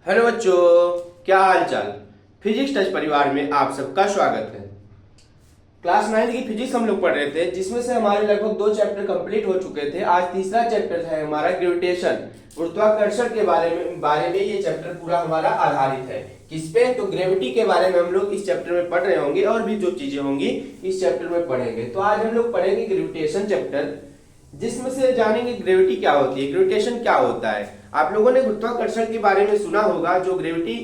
Hello बच्चों, क्या हाल चाल। फिजिक्स टच परिवार में आप सबका स्वागत है। क्लास 9 की फिजिक्स हम लोग पढ़ रहे थे, जिसमें से हमारे लगभग 2 चैप्टर कंप्लीट हो चुके थे। आज तीसरा चैप्टर है हमारा ग्रेविटेशन, गुरुत्वाकर्षण के बारे में ये चैप्टर पूरा हमारा आधारित है। किस पे? तो ग्रेविटी के बारे में हम लोग इस चैप्टर में पढ़ रहे होंगे और भी जो चीजें होंगी इस चैप्टर में पढ़ेंगे। तो आज हम लोग पढ़ेंगे ग्रेविटेशन चैप्टर, जिसमें से जानेंगे ग्रेविटी क्या होती है, ग्रेविटेशन क्या होता है। आप लोगों ने गुरुत्वाकर्षण के बारे में सुना होगा। जो ग्रेविटी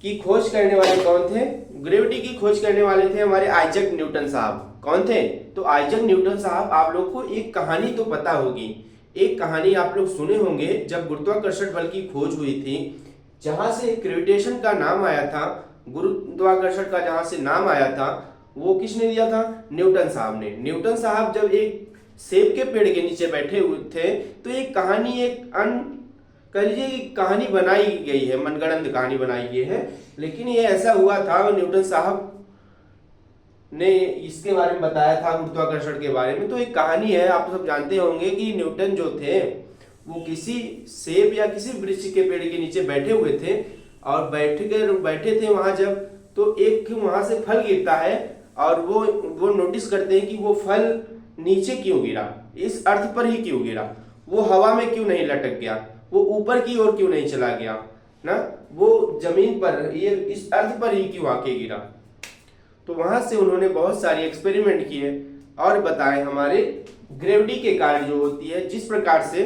की खोज करने वाले कौन थे? ग्रेविटी की खोज करने वाले थे हमारे आइजैक न्यूटन साहब। कौन थे? तो आइजैक न्यूटन साहब। आप लोग को एक कहानी तो पता होगी, एक कहानी आप लोग सुने होंगे। जब गुरुत्वाकर्षण बल की खोज हुई थी, जहां से ग्रेविटेशन का नाम आया था, गुरुत्वाकर्षण का जहां से नाम आया था, वो किसने दिया था? न्यूटन साहब ने। न्यूटन साहब जब एक सेब के पेड़ के नीचे बैठे हुए थे, तो एक कहानी, कह लीजिए कहानी बनाई गई है, मनगढ़ंत कहानी बनाई गई है। लेकिन ये ऐसा हुआ था, न्यूटन साहब ने इसके बारे में बताया था, गुरुत्वाकर्षण के बारे में। तो एक कहानी है, आप सब जानते होंगे कि न्यूटन जो थे वो किसी सेब या किसी वृक्ष के पेड़ के नीचे बैठे हुए थे, और बैठे थे वहां जब, तो एक वहां से फल गिरता है, और वो नोटिस करते हैं कि वो फल नीचे क्यों गिरा, इस अर्थ पर ही क्यों गिरा, वो हवा में क्यों नहीं लटक गया, वो ऊपर की ओर क्यों नहीं चला गया ना, वो जमीन पर, ये इस अर्थ पर ही क्यों आके गिरा। तो वहां से उन्होंने बहुत सारे एक्सपेरिमेंट किए और बताए हमारे ग्रेविटी के कारण जो होती है, जिस प्रकार से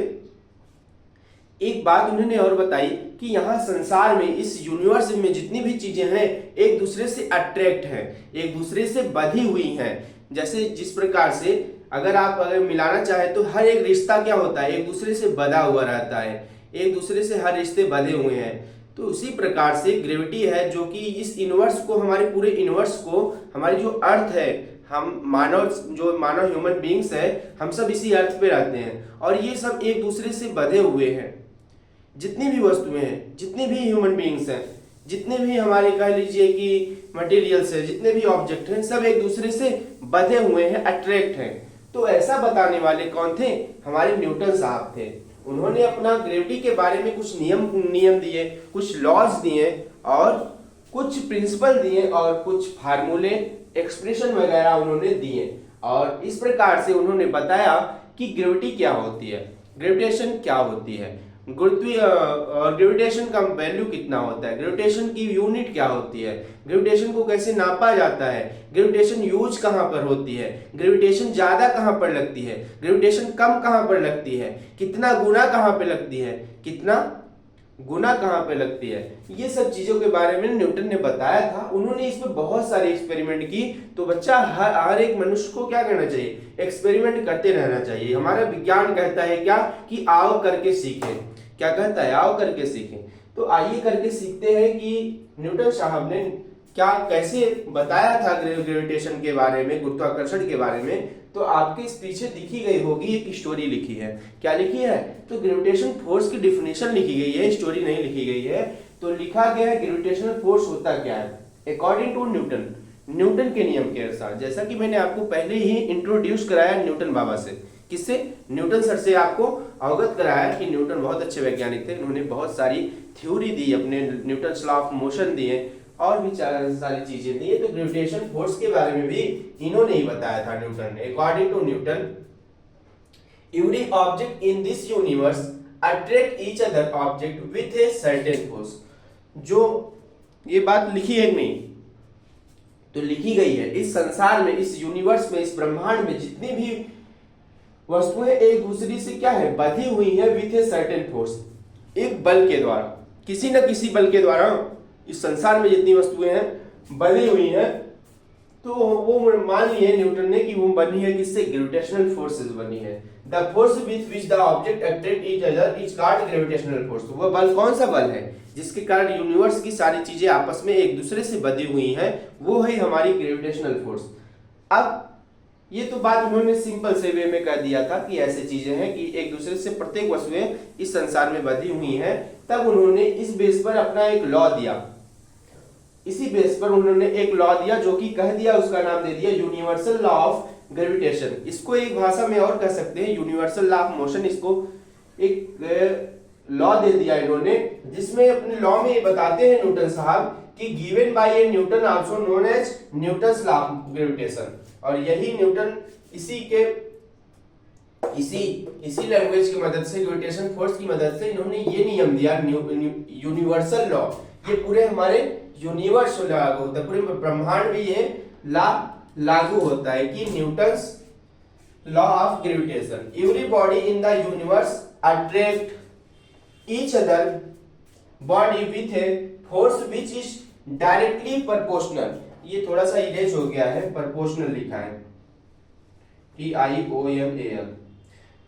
एक बात उन्होंने और बताई कि यहाँ संसार में, इस यूनिवर्स में जितनी भी चीजें हैं एक दूसरे से अट्रैक्ट हैं, एक दूसरे से बधी हुई हैं। जैसे जिस प्रकार से अगर मिलाना चाहे तो हर एक रिश्ता क्या होता है, एक दूसरे से बधा हुआ रहता है, एक दूसरे से हर रिश्ते बधे हुए हैं। तो उसी प्रकार से ग्रेविटी है, जो कि इस यूनिवर्स को, हमारे पूरे यूनिवर्स को, हमारी जो अर्थ है, हम मानव ह्यूमन बींग्स है, हम सब इसी अर्थ पे रहते हैं, और ये सब एक दूसरे से बधे हुए हैं। जितनी भी वस्तुएं हैं, जितने भी ह्यूमन बींग्स हैं, जितने भी हमारे कह लीजिए कि मटेरियल्स है, जितने भी ऑब्जेक्ट हैं, सब एक दूसरे से बधे हुए हैं, अट्रैक्ट हैं। तो ऐसा बताने वाले कौन थे? हमारे न्यूटन साहब थे। उन्होंने अपना ग्रेविटी के बारे में कुछ नियम दिए, कुछ लॉज दिए, और कुछ प्रिंसिपल दिए, और कुछ फार्मूले, एक्सप्रेशन वगैरह उन्होंने दिए। और इस प्रकार से उन्होंने बताया कि ग्रेविटी क्या होती है, ग्रेविटेशन क्या होती है, ग्रेविटेशन का वैल्यू कितना होता है, ग्रेविटेशन की यूनिट क्या होती है, ग्रेविटेशन को कैसे नापा जाता है, ग्रेविटेशन यूज कहां पर होती है, ग्रेविटेशन ज्यादा कहां पर लगती है, ग्रेविटेशन कम कहां पर लगती है, कितना गुना कहां पे लगती है, कितना गुना कहां पे लगती है। ये सब चीजों के बारे में न्यूटन ने बताया था। उन्होंने इसमें बहुत सारे एक्सपेरिमेंट की। तो बच्चा, हर एक मनुष्य को क्या करना चाहिए? एक्सपेरिमेंट करते रहना चाहिए। हमारा विज्ञान कहता है क्या? कि आओ करके सीखें। क्या कहता है? आओ करके सीखें। तो आइए करके सीखते हैं कि न्यूटन साहब ने क्या, कैसे बताया था ग्रेविटेशन के बारे में, गुरुत्वाकर्षण के बारे में। तो आपके इस पीछे दिखी गई होगी, एक स्टोरी लिखी है। क्या लिखी है? तो ग्रेविटेशन फोर्स की डिफिनेशन लिखी गई है, स्टोरी नहीं लिखी गई है। तो लिखा गया है ग्रेविटेशनल फोर्स होता क्या है अकॉर्डिंग टू न्यूटन, न्यूटन के नियम के अनुसार। जैसा कि मैंने आपको पहले ही इंट्रोड्यूस कराया न्यूटन बाबा से। किससे? न्यूटन सर से आपको अवगत कराया कि न्यूटन बहुत अच्छे वैज्ञानिक थे। उन्होंने बहुत सारी थ्योरी दी, अपने न्यूटन लॉ ऑफ मोशन दिए, और भी सारी चीजें दी। तो ग्रेविटेशन फोर्स के बारे में भी इन्होंने ही बताया था, न्यूटन ने। According to Newton, every object in this universe attract each other object with a certain force. जो ये बात लिखी है नहीं, तो लिखी गई है। इस संसार में, इस यूनिवर्स में, इस ब्रह्मांड में जितनी भी वस्तुएं एक दूसरे से क्या है? बधी हुई है विथ ए सर्टेन फोर्स, एक बल के द्वारा, किसी न किसी बल के द्वारा इस संसार में जितनी वस्तुएं हैं बनी हुई हैं। तो वो मान लिए न्यूटन ने कि वो बनी है किससे? ग्रेविटेशनल फोर्सेस बनी है। The force with which the object attract each other is called gravitational force. वो बल कौन सा बल है जिसके कारण यूनिवर्स की सारी चीजें आपस में एक दूसरे से बधी हुई हैं? वो है हमारी ग्रेविटेशनल फोर्स। अब ये तो बात उन्होंने सिंपल से वे में कह दिया था कि ऐसे चीजें हैं कि एक दूसरे से प्रत्येक वस्तुएं इस संसार में बधी हुई हैं। तब उन्होंने इस बेस पर अपना एक लॉ दिया। इसी बेस पर उन्होंने एक लॉ दिया, जो कि कह दिया, उसका नाम दे दिया यूनिवर्सल लॉ ऑफ ग्रेविटेशन। इसको एक भाषा में और कह सकते हैं यूनिवर्सल लॉ ऑफ मोशन। इसको एक लॉ दे दिया इन्होंने, जिसमें अपने लॉ में ये बताते हैं न्यूटन साहब कि given by a Newton also known as Newton's law of gravitation. और यही न्यूटन इसी लैंग्वेज की मदद से, ग्रेविटेशन फोर्स की मदद से इन्होंने ये नियम दिया, यूनिवर्सल लॉ। ये पूरे हमारे यूनिवर्स में लागू होता है, पूरे ब्रह्मांड में ये लॉ लागू होता है कि Newton's law of gravitation. Every body in the universe attract each other body with a force which is directly proportional. ये थोड़ा सा इरेज हो गया है, प्रोपोर्शनल लिखा है TIOMAL,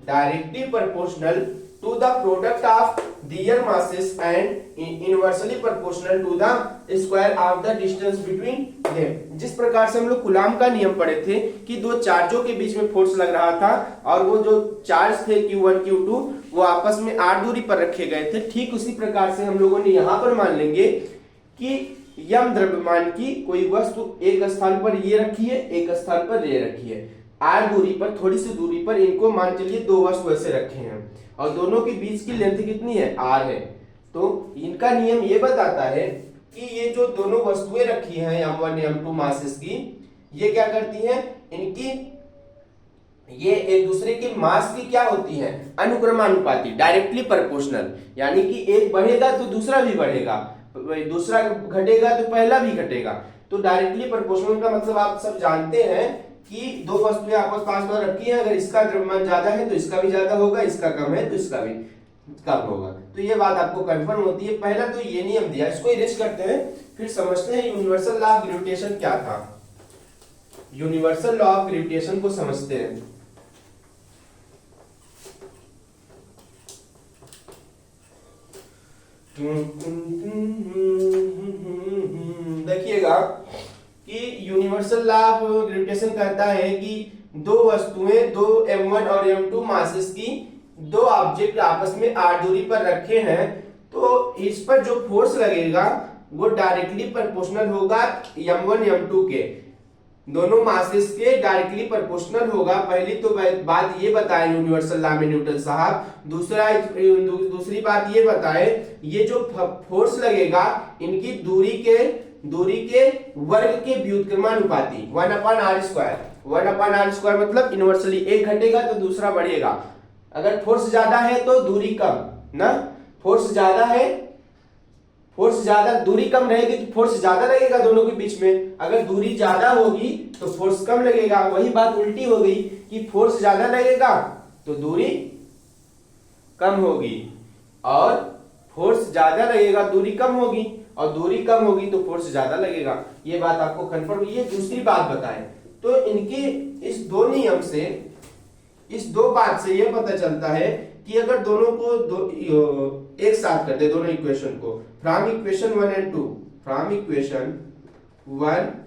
directly proportional to the product of their masses and inversely proportional to the square of the distance between them। जिस प्रकार से हम लोग कूलाम का नियम पढ़े थे कि दो चार्जों के बीच में फोर्स लग रहा था और वो जो चार्ज थे Q1 Q2 वो आपस में r दूरी पर रखे गए थे, ठीक उसी प्रकार से हम लोगों ने यहाँ पर मान लेंगे कि यम द्रव्यमान की कोई वस्तु एक स्थान पर ये रखी है, एक स्थान पर ये रखी है, r दूरी पर, थोड़ी सी दूरी पर इनको मान चलिए दो वस्तु ऐसे रखे हैं और दोनों के बीच की लेंथ कितनी है, r है। तो इनका नियम ये बताता है कि ये जो दोनों वस्तुएं रखी हैं m1 m2 मासेस की, ये क्या करती हैं, इनकी ये एक दूसरे के मास की क्या होती है, अनुक्रमानुपाती, डायरेक्टली प्रोपोर्शनल। यानी कि एक बढ़ेगा तो दूसरा भी बढ़ेगा, दूसरा घटेगा तो पहला भी घटेगा। तो डायरेक्टली प्रोपोर्शनल का मतलब आप सब जानते हैं कि दो वस्तुएं आपस पास में रखी है, अगर इसका द्रव्यमान ज्यादा है तो इसका भी ज्यादा होगा, इसका कम है तो इसका भी कम होगा। तो ये बात आपको कंफर्म होती है। पहला तो ये नियम दिया, इसको इरेज करते हैं, फिर समझते हैं यूनिवर्सल लॉ ऑफ ग्रेविटेशन क्या था। यूनिवर्सल लॉ ऑफ ग्रेविटेशन को समझते हैं। देखिएगा कि यूनिवर्सल लॉ ऑफ ग्रेविटेशन कहता है कि दो वस्तुएं, दो m1 और m2 मासेस की दो ऑब्जेक्ट आपस में r दूरी पर रखे हैं, तो इस पर जो फोर्स लगेगा वो डायरेक्टली प्रोपोर्शनल होगा m1 m2 के, दोनों मासेस के डायरेक्टली प्रोपोर्शनल होगा। पहली तो बात ये बताए यूनिवर्सल लॉ में न्यूटन साहब। दूसरी बात ये बताए, ये जो फोर्स लगेगा इनकी दूरी के वर्ग के व्युत्क्रमानुपाती 1/r²। 1/r² मतलब इनवर्सली एक घटेगा तो दूसरा बढ़ेगा। अगर फोर्स ज्यादा है तो दूरी कम ना, फोर्स ज्यादा दूरी कम रहेगी तो फोर्स ज्यादा लगेगा दोनों के बीच में, अगर दूरी ज्यादा होगी तो फोर्स कम लगेगा। वही बात उल्टी हो गई कि फोर्स ज्यादा लगेगा तो दूरी कम होगी, और फोर्स ज्यादा लगेगा दूरी कम होगी, और दूरी कम होगी तो फोर्स ज्यादा लगेगा। ये बात आपको कंफर्म। ये दूसरी बात बताए। तो इनके इस दो नियम से, इस दो बात से ये पता चलता है कि अगर दोनों को एक साथ कर दे, दोनों इक्वेशन को फ्रॉम इक्वेशन 1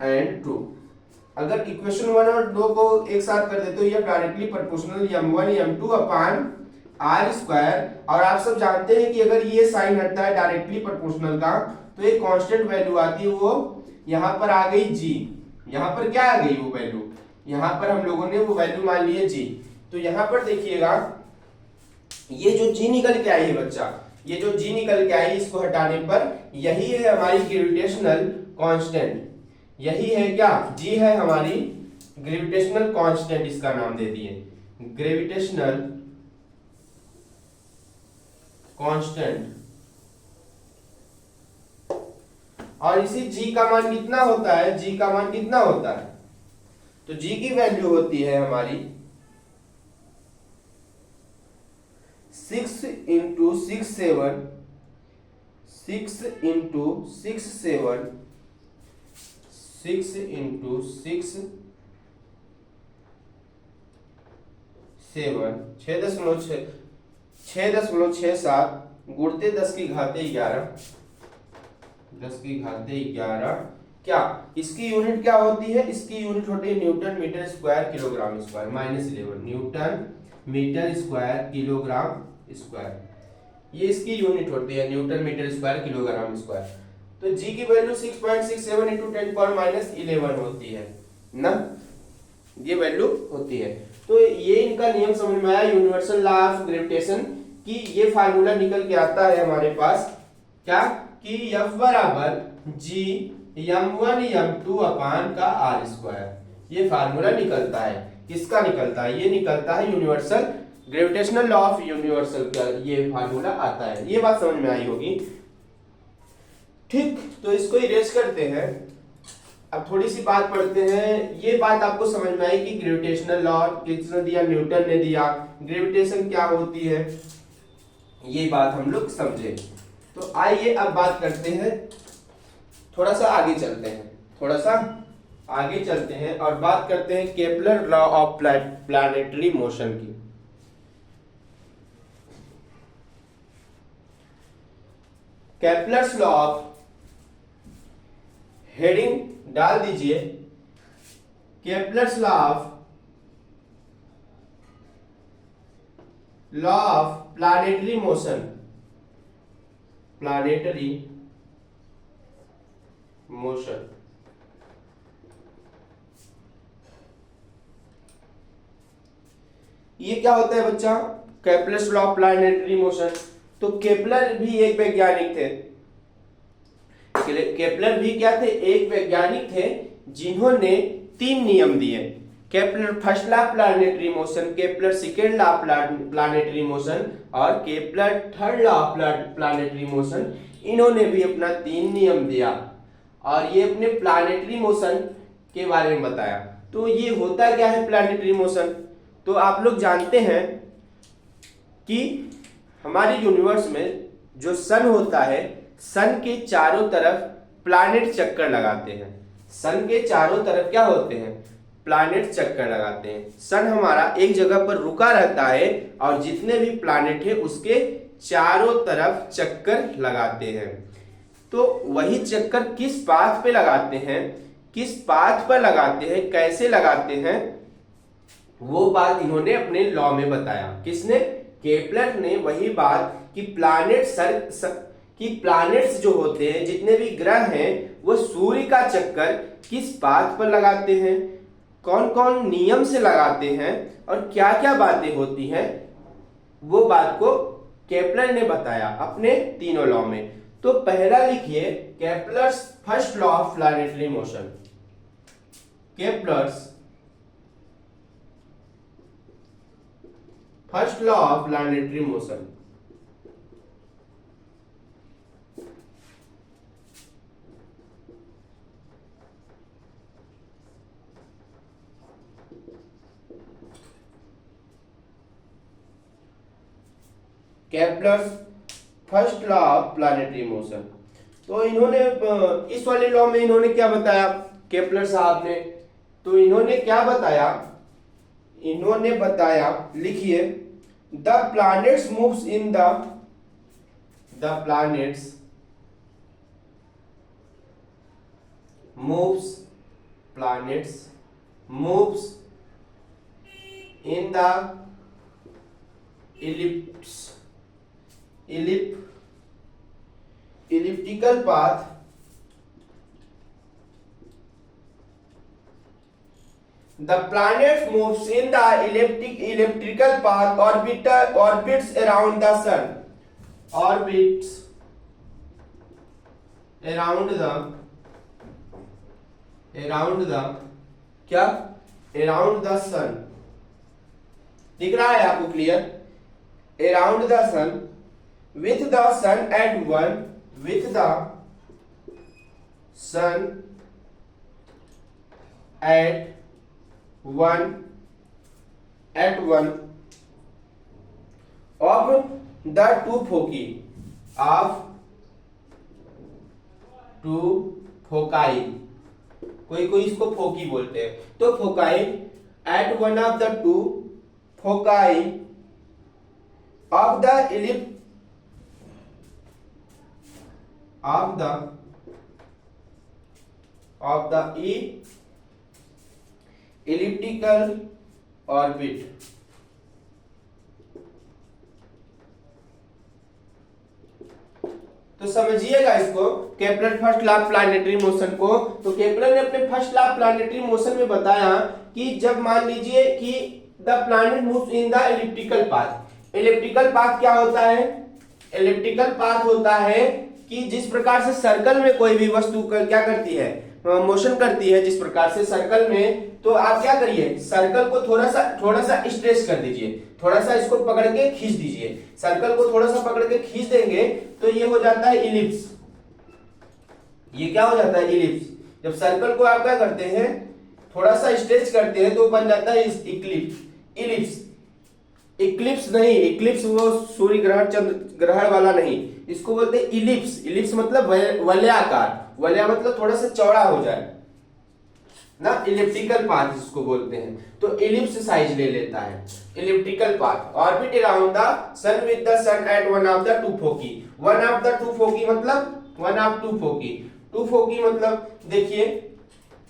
एंड 2, अगर इक्वेशन 1 और 2 को एक साथ कर दे तो ये डायरेक्टली प्रोपोर्शनल m1 m2 अपान r²। और आप सब जानते हैं कि अगर ये साइन हटता है डायरेक्टली प्रोपोर्शनल का तो एक कांस्टेंट वैल्यू आती है, वो यहां पर आ गई g। यहां पर क्या आ गई वो वैल्यू, यहां पर हम लोगों ने वो वैल्यू मान ली है g। तो यहां पर देखिएगा ये जो g निकल के आई है बच्चा, ये जो g निकल के आई, इसको हटाने पर यही है हमारी ग्रेविटेशनल कांस्टेंट। यही है क्या, g है हमारी ग्रेविटेशनल कांस्टेंट, इसका नाम दे दिए ग्रेविटेशनल कांस्टेंट। और इसी g का मान कितना होता है, g का मान कितना होता है, तो g की वैल्यू होती है हमारी 6 × 6 7 6 × 6 7 6 × 6 7 6.67 गुणते 10 की घाते 11, 10 की घाते 11। क्या इसकी यूनिट क्या होती है, इसकी यूनिट होती है newton metre square kilogram square, -11 newton metre square kilogram square, ये इसकी यूनिट होती है newton metre square kilogram square. तो g की वैल्यू 6.67 × 10⁻11 होती है ना, ये वैल्यू होती है। तो ये इनका नियम समझ में आया यूनिवर्सल लॉ ऑफ ग्रेविटेशन कि ये फार्मूला निकल के आता है हमारे पास क्या कि F बराबर G m1 m2 अपान का r स्क्वायर। ये फार्मूला निकलता है, किसका निकलता है? ये निकलता है universal gravitational law of universal का ये फार्मूला आता है। ये बात समझ में आई होगी। ठीक, तो इसको इरेज करते हैं। अब थोड़ी सी बात पढ़ते हैं। ये बात आपको समझ में आई कि ग्रेविटेशनल लॉ किसने दिया? न्यूटन ने दिया। ग्रेविटेशन क्या होती है ये बात हम लोग समझे। तो आइए अब बात करते हैं, थोड़ा सा आगे चलते हैं, थोड़ा सा आगे चलते हैं और बात करते हैं Kepler law of planetary motion की। केपलर्स लॉ ऑफ, हेडिंग डाल दीजिए Kepler's law of planetary motion, planetary motion. ये क्या होता है बच्चा? Kepler's law of planetary motion. तो केपलर भी एक वैज्ञानिक थे। केपलर भी क्या थे? एक वैज्ञानिक थे जिन्होंने 3 नियम दिए। Kepler first law planetary motion, Kepler second law planetary motion और Kepler third law planetary motion. इन्होंने भी अपना 3 नियम दिया और ये अपने प्लैनेटरी मोशन के बारे में बताया। तो ये होता क्या है प्लैनेटरी मोशन? तो आप लोग जानते हैं कि हमारे यूनिवर्स में जो सन होता है, सन के चारों तरफ प्लैनेट चक्कर लगाते हैं। सन के चारों तरफ क्या होते हैं? प्लैनेट चक्कर लगाते हैं। सन हमारा एक जगह पर रुका रहता है और जितने भी प्लैनेट है उसके चारों तरफ चक्कर लगाते हैं। तो वही चक्कर किस पाथ पे लगाते हैं, किस पाथ पर लगाते हैं, कैसे लगाते हैं, वो बात इन्होंने अपने लॉ में बताया। किसने? केपलर ने वही बात कि प्लैनेट्स जो होते हैं, जितने भी ग्रह हैं, वो सूर्य का चक्कर किस पाथ पर लगाते हैं, कौन कौन नियम से लगाते हैं और क्या क्या बातें होती हैं, वो बात को केपलर ने बताया अपने तीनों लॉ में। तो पहला लिखिए Kepler's first law of planetary motion. Kepler's first law of planetary motion. Kepler's first law of planetary motion. तो इन्होंने इस वाले लॉ में इन्होंने क्या बताया केपलर साहब ने? तो इन्होंने क्या बताया? इन्होंने बताया, लिखिए, the planets moves in the planets moves in the elliptical path the planet moves in the elliptical path orbits around the sun, orbits around the क्या? around the sun। दिख रहा है आपको clear? around the sun with the sun at 1 with the sun at 1 of the two foci कोई इसको फोकी बोलते हैं। तो foci at one of the two foci of the elliptical orbit। तो समझिएगा इसको, Kepler first law planetary motion को। तो केपलर ने अपने फर्स्ट लॉ प्लैनेटरी मोशन में बताया कि जब मान लीजिए कि the planet moves in the elliptical path, elliptical path क्या होता है? इलिप्टिकल पाथ होता है कि जिस प्रकार से सर्कल में कोई भी वस्तु क्या करती है, मोशन करती है, जिस प्रकार से सर्कल में, तो आप क्या करिए, सर्कल को थोड़ा सा स्ट्रेच कर दीजिए, थोड़ा सा इसको पकड़ के खींच दीजिए। सर्कल को थोड़ा सा पकड़ के खींच देंगे तो ये हो जाता है इलिप्स। ये क्या हो जाता है? इलिप्स। जब सर्कल को आप क्या करते हैं, थोड़ा सा स्ट्रेच करते हैं तो बन जाता है इक्लिप्स। इलिप्स, इक्लिप्स नहीं, इक्लिप्स वो सूर्य ग्रहण चंद्र ग्रहण वाला नहीं, इसको बोलते हैं इलिप्स। इलिप्स मतलब वलयाकार, वलय मतलब थोड़ा सा चौड़ा हो जाए ना, इलिप्टिकल पाथ जिसको बोलते हैं। तो इलिप्स साइज ले लेता है elliptical path. Orbit around the sun with the sun at one of the two foci. One of the two foci मतलब one of two foci. Two foci मतलब देखिए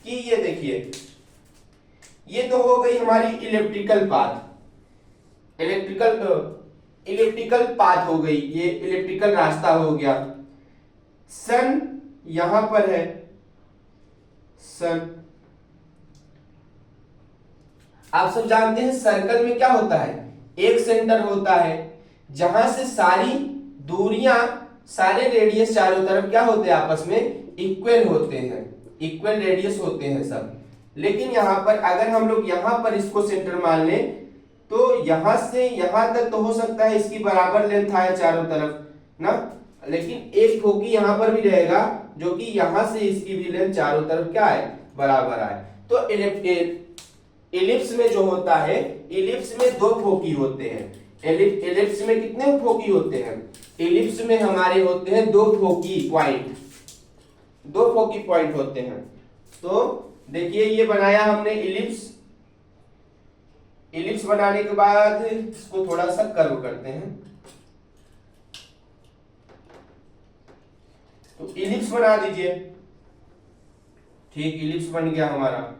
कि ये देखिए, ये तो हो गई हमारी इलिप्टिकल पाथ, इलिप्टिकल पाथ हो गई, ये इलिप्टिकल रास्ता हो गया। सन यहां पर है, सन आप सब जानते हैं सर्कल में क्या होता है, एक सेंटर होता है जहां से सारी दूरियां, सारे रेडियस चारों तरफ क्या होते हैं, आपस में इक्वल होते हैं, इक्वल रेडियस होते हैं सब। लेकिन यहां पर अगर हम लोग यहां पर इसको सेंटर मान लें तो यहां से यहां तक तो हो सकता है इसकी बराबर लेंथ आए चारों तरफ ना, लेकिन एक फोकी यहां पर भी रहेगा जो कि यहां से इसकी भी लेंथ चारों तरफ क्या आए, बराबर आए। तो इलिप्स में जो होता है, इलिप्स में दो फोकी होते हैं। इलिप्स में कितने फोकी होते हैं? इलिप्स में हमारे होते हैं दो फोकी पॉइंट, दो फोकी पॉइंट होते हैं। तो देखिए ये बनाया हमने इलिप्स। इलिप्स बनाने के बाद इसको थोड़ा सा कर्व करते हैं, तो इलिप्स बना दीजिए। ठीक, इलिप्स बन गया हमारा।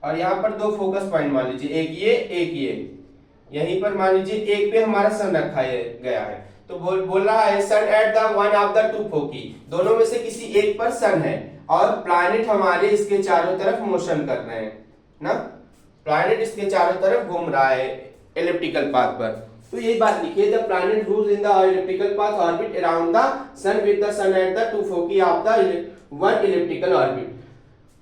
और यहां पर दो फोकस पॉइंट मान लीजिए, एक ये एक ये, यहीं पर मान लीजिए एक पे हमारा सन रखा गया है। तो बोल रहा है sun at the one of the two foci, दोनों में से किसी एक पर सन है और प्लैनेट हमारे इसके चारों तरफ मोशन कर रहे हैं ना, प्लैनेट इसके चारों तरफ घूम रहा है एलिप्टिकल पाथ पर। तो ये बात लिखिए, the planet moves in the elliptical path orbit around the sun with the sun at the two foci of the one elliptical orbit.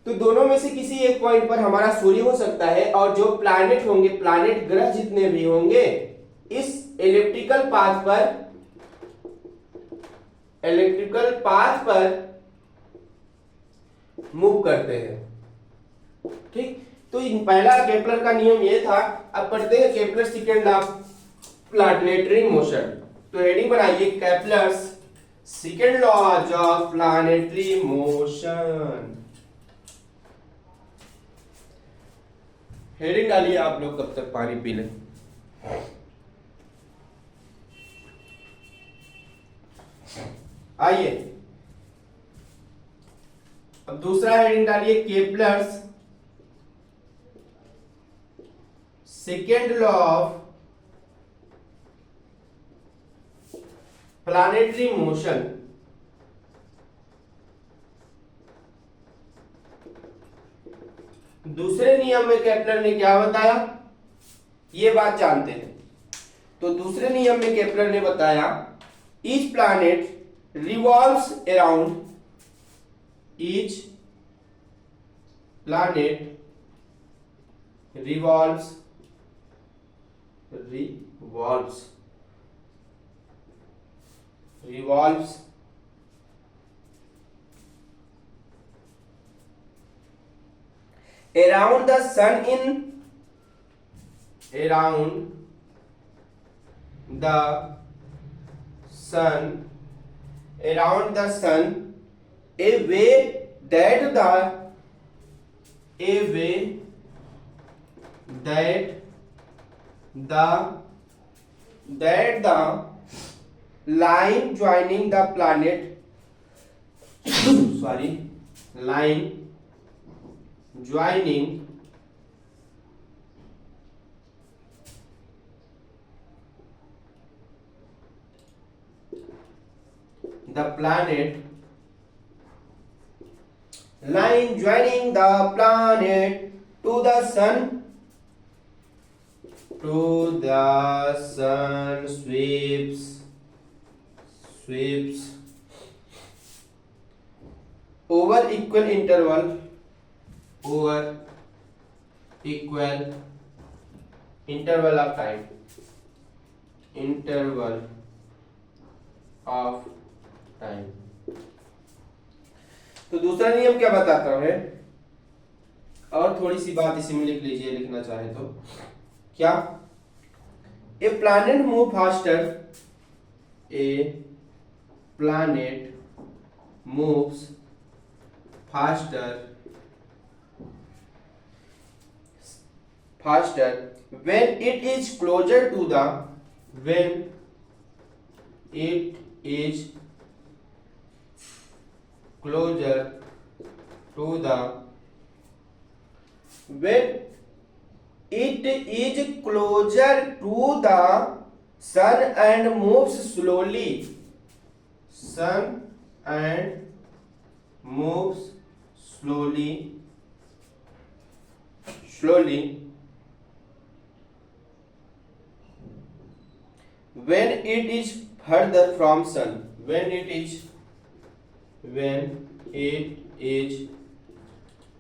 तो दोनों में से किसी एक पॉइंट पर हमारा सूर्य हो सकता है, और जो प्लैनेट होंगे, प्लैनेट ग्रह जितने भी होंगे, इस इलिप्टिकल पाथ पर मूव करते हैं। ठीक, तो पहला केपलर का नियम ये था। अब पढ़ते हैं Kepler second law of planetary motion. तो हेडिंग बनाइए, Kepler's second laws of planetary motion. Heading डालिए आप लोग, कब तक पानी पी लें। आइए अब दूसरा हेडिंग डालिए, Kepler's second law of planetary motion. दूसरे नियम में केपलर ने क्या बताया, ये बात जानते हैं। तो दूसरे नियम में केपलर ने बताया, each planet revolves around, each planet revolves around the sun a way that the line joining the planet line joining the planet to the sun to the sun sweeps over equal interval of time, तो दूसरा नियम क्या बताता है, और थोड़ी सी बात इसी में लिख लीजिए लिखना चाहे तो, क्या, a planet move faster, a planet moves faster when it is closer to the when it is closer to the sun and moves slowly when it is further from sun, when it is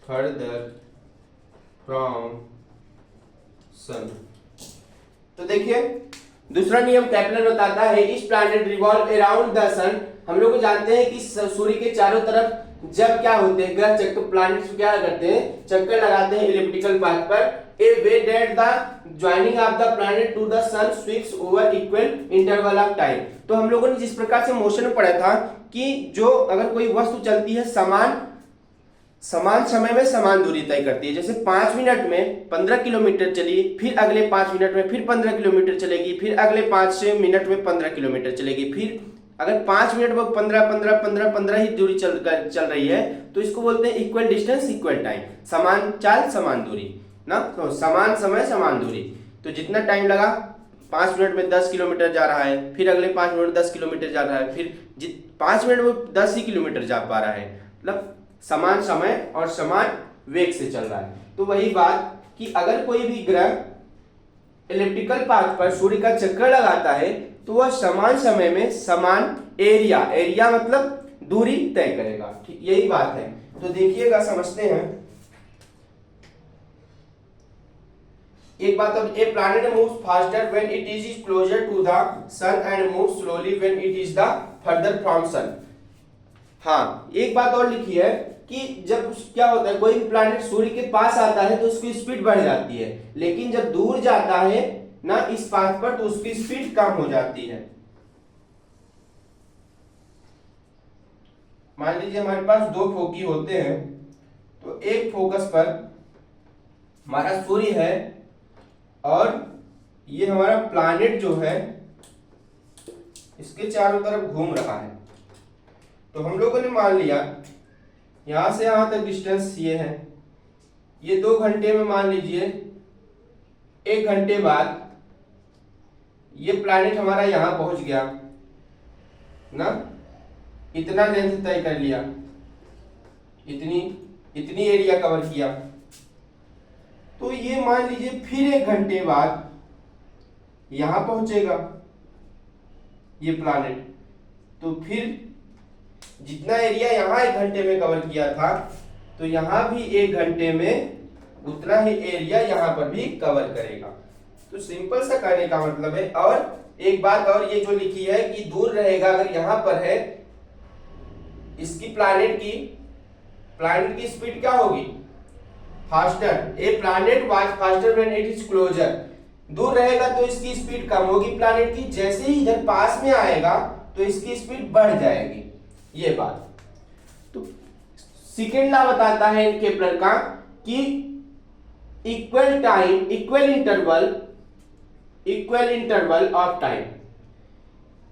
further from sun। तो देखिए दूसरा नियम Kepler बताता है इस planet revolve around the सन। हम लोग जानते हैं कि सूर्य के चारों तरफ जब क्या होते हैं ग्रह चक्कर, प्लैनेट्स क्या करते हैं, चक्कर लगाते हैं इलिप्टिकल पाथ पर। A way that the joining of the planet to the sun sweeps over equal interval of time. तो हम लोगों ने जिस प्रकार से मोशन में पढ़ा था कि जो अगर कोई वस्तु चलती है समान समय में समान दूरी तय करती है, जैसे 5 मिनट में 15 किलोमीटर चली, फिर अगले 5 मिनट में फिर 15 किलोमीटर चलेगी, फिर अगले 5 मिनट में 15 किलोमीटर चलेगी, फिर अगर 5 मिनट में 15 ही दूरी चल रही है तो इसको बोलते हैं इक्वल डिस्टेंस इक्वल टाइम, समान चाल समान दूरी ना, तो समान समय समान दूरी। तो जितना टाइम लगा 5 मिनट में 10 किलोमीटर जा रहा है, फिर अगले 5 मिनट में 10 किलोमीटर जा रहा है, फिर 5 मिनट में 10 ही किलोमीटर जा पा रहा है, मतलब समान समय और समान वेग से चल रहा है। तो वही बात कि अगर कोई भी ग्रह इलिप्टिकल पाथ पर सूर्य का चक्कर लगाता है तो वह समान समय में समान एरिया मतलब दूरी तय करेगा। ठीक यही बात है। तो देखिएगा समझते हैं एक बात। अब a planet moves faster when it is closer to the sun and moves slowly when it is the farther from sun. हाँ एक बात और लिखी है कि जब क्या होता है कोई भी प्लैनेट सूर्य के पास आता है तो उसकी स्पीड बढ़ जाती है, लेकिन जब दूर जाता है ना इस पाथ पर तो उसकी स्पीड कम हो जाती है। मान लीजिए हमारे पास 2 फोकी होते हैं, तो एक फोकस पर हमारा सूर्य है और ये हमारा प्लैनेट जो है इसके चारों तरफ घूम रहा है। तो हम लोगों ने मान लिया यहां से यहां तक डिस्टेंस ये है, ये 2 घंटे में मान लीजिए 1 घंटे बाद ये प्लैनेट हमारा यहां पहुंच गया ना, इतना लेंथ तय कर लिया, इतनी एरिया कवर किया। तो ये मान लीजिए फिर 1 घंटे बाद यहां पहुंचेगा ये प्लैनेट, तो फिर जितना एरिया यहाँ 1 घंटे में कवर किया था तो यहाँ भी 1 घंटे में उतना ही एरिया यहाँ पर भी कवर करेगा। तो सिंपल सा कहने का मतलब है। और एक बात और ये जो लिखी है कि दूर रहेगा, अगर यहाँ पर है इसकी प्लैनेट की स्पीड क्या होगी, faster. A planet was faster when it is closer. दूर रहेगा तो इसकी स्पीड कम होगी प्लैनेट की, जैसे ही इधर पास में आएगा तो इसकी स्पीड बढ़ जाएगी, ये बात। तो सेकेंड लॉ बताता है केपलर का कि equal time equal interval of time,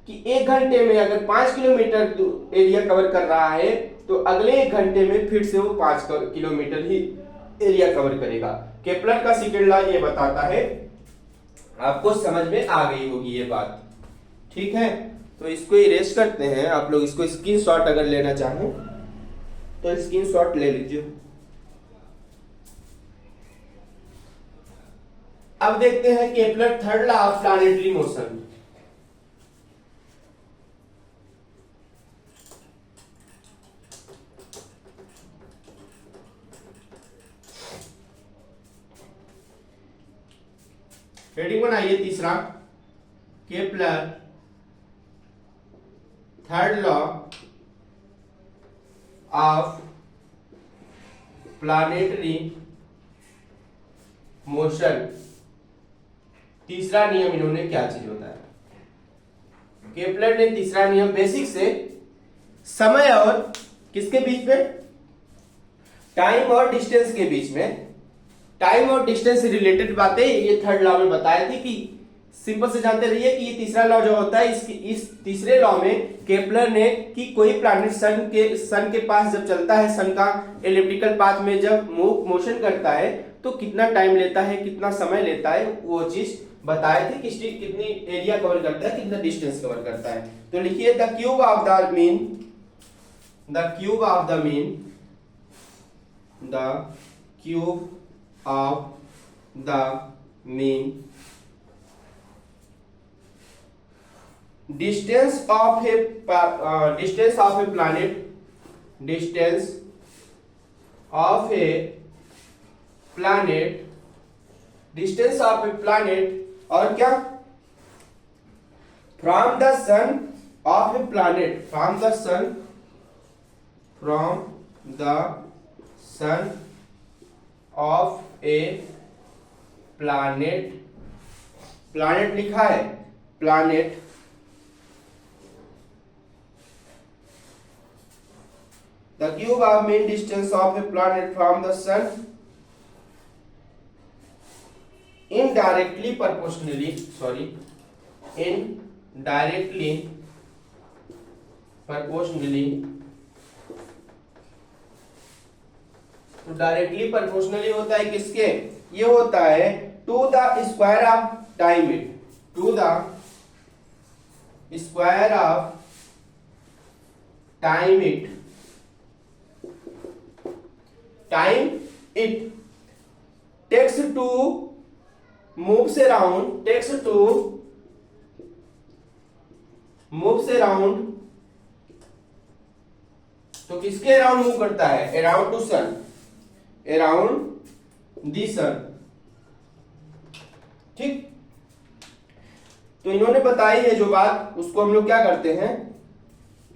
कि 1 घंटे में अगर 5 किलोमीटर एरिया कवर कर रहा है तो अगले 1 घंटे में फिर से वो 5 किलोमीटर ही एरिया कवर करेगा। केपलर का सेकेंड लॉ ये बताता है। आपको समझ में आ गई होगी ये बात, ठीक है। तो इसको इरेज करते हैं। आप लोग इसको स्क्रीनशॉट अगर लेना चाहें तो स्क्रीनशॉट ले लीजिए। अब देखते हैं Kepler third law of planetary motion. Heading बनाइए तीसरा, Kepler third law of planetary motion. तीसरा नियम इन्होंने क्या चीज होता है? केपलर ने तीसरा नियम बेसिक से समय और किसके बीच में, टाइम और डिस्टेंस के बीच में, टाइम और डिस्टेंस से रिलेटेड बातें ये थर्ड लॉ में बताए थे। कि सिंपल से जानते रहिए कि ये तीसरा लॉ जो होता है, इस तीसरे लॉ में केपलर ने कि कोई प्लैनेट सन के पास जब चलता है, सन का एलिप्टिकल पाथ में जब मोशन करता है तो कितना टाइम लेता है, कितना समय लेता है, वो चीज बताए थे। कितनी एरिया कवर करता है, कितना डिस्टेंस कवर करता है। तो लिखिए the cube of the mean, the cube of the mean, the cube of the mean distance of a distance of a planet, distance of a planet, distance of a planet और क्या, from the sun of a planet, from the sun, from the sun of a planet, planet लिखा है, planet the cube of mean distance of a planet from the sun indirectly proportionally, sorry, indirectly proportionally, तो directly proportionally होता है किसके, ये होता है to the square of time it, to the square of time it, time it takes to moves around, takes to moves around, तो किसके around move करता है, around to sun, around the sun. ठीक, तो इन्होंने बताई है जो बात, उसको हम लोग क्या करते हैं,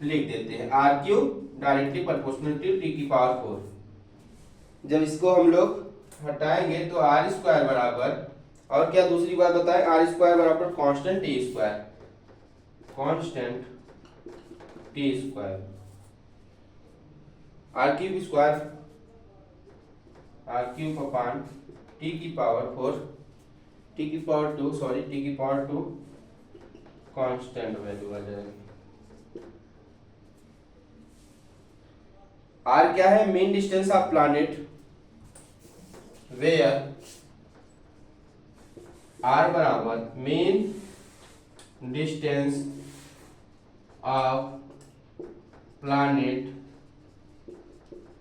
लिख देते हैं R cube directly proportional to T की पावर 4। जब इसको हम लोग हटाएंगे तो आर स्क्वायर बराबर, और क्या दूसरी बात बताएं, आर स्क्वायर बराबर constant T square, constant T square, R cube square, R cube upon T की पावर 4, टी की पावर 2, सॉरी टी की पावर 2 कांस्टेंट वैल्यू आ जाएगी। आर क्या है, mean distance of planet where R बराबर mean distance of planet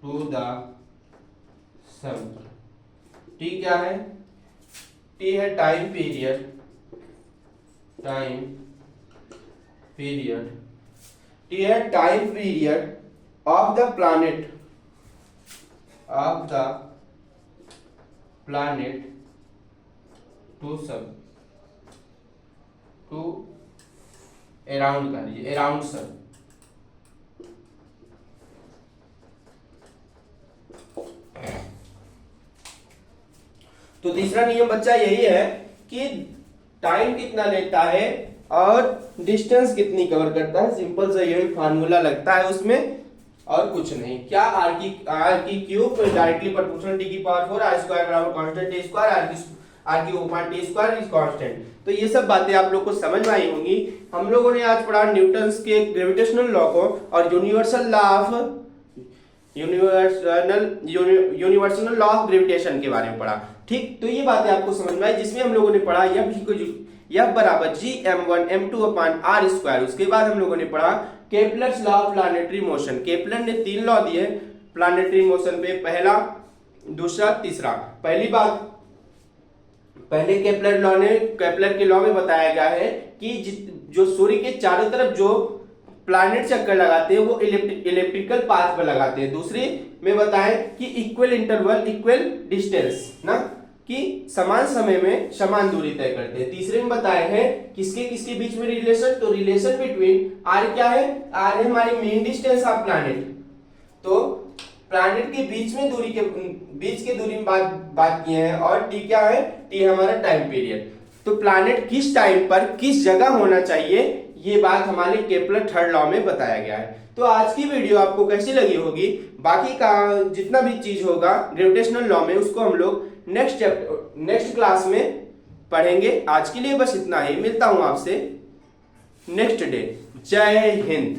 to the sun. T क्या है, टी है time period, time period, T है time period of the planet, of the planet to sun, to around कर लीजिए, around sun. तो तीसरा नियम बच्चा यही है कि टाइम कितना लेता है और डिस्टेंस कितनी कवर करता है, सिंपल सा यही फार्मूला लगता है उसमें और कुछ नहीं। क्या, आर की क्यूब डायरेक्टली प्रोपोर्शनल टी की पावर 4, आर स्क्वायर बराबर कांस्टेंट टी स्क्वायर, आर की upon T square is constant. तो ये सब बातें आप लोग को समझ में आई होंगी। हम लोगों ने आज पढ़ा न्यूटन्स के ग्रेविटेशनल लॉ को और यूनिवर्सल लॉ ऑफ ग्रेविटेशन के बारे में पढ़ा। ठीक, तो ये बातें आपको समझ में आई, जिसमें हम लोगों ने पढ़ा F बराबर gm1m2 अपॉन आर स्क्वायर। उसके बाद हम लोगों ने पढ़ा Kepler's law of planetary motion. Kepler ने 3 लॉ दिए प्लैनेटरी मोशन पे, पहला, दूसरा, तीसरा। पहली बात पहले केपलर के लॉ में बताया गया है कि जो सूर्य के चारों तरफ जो प्लैनेट चक्कर लगाते हैं वो इलेक्ट्रिकल पाथ पर लगाते हैं। दूसरे में बताएं कि इक्वल इंटरवल इक्वल डिस्टेंस ना, कि समान समय में समान दूरी तय करते हैं। तीसरे में बताए हैं किसके किसके बीच में रिलेशन, तो रिलेशन बिटवीन आर क्या है, आर है हमारी मेन डिस्टेंस ऑफ प्लैनेट, तो प्लैनेट के बीच में बीच के दूरी में बात की है, और टी क्या है, टी है हमारा टाइम पीरियड। तो प्लैनेट किस टाइम पर किस जगह होना चाहिए ये बात हमारे केपलर थर्ड लॉ में बताया गया है। तो आज की वीडियो आपको कैसी लगी होगी, बाकी का जितना भी चीज होगा ग्रेविटेशनल लॉ में उसको हम लोग नेक्स्ट क्लास में पढ़ेंगे। आज के लिए बस इतना ही, मिलता हूं आपसे नेक्स्ट डे। जय हिंद।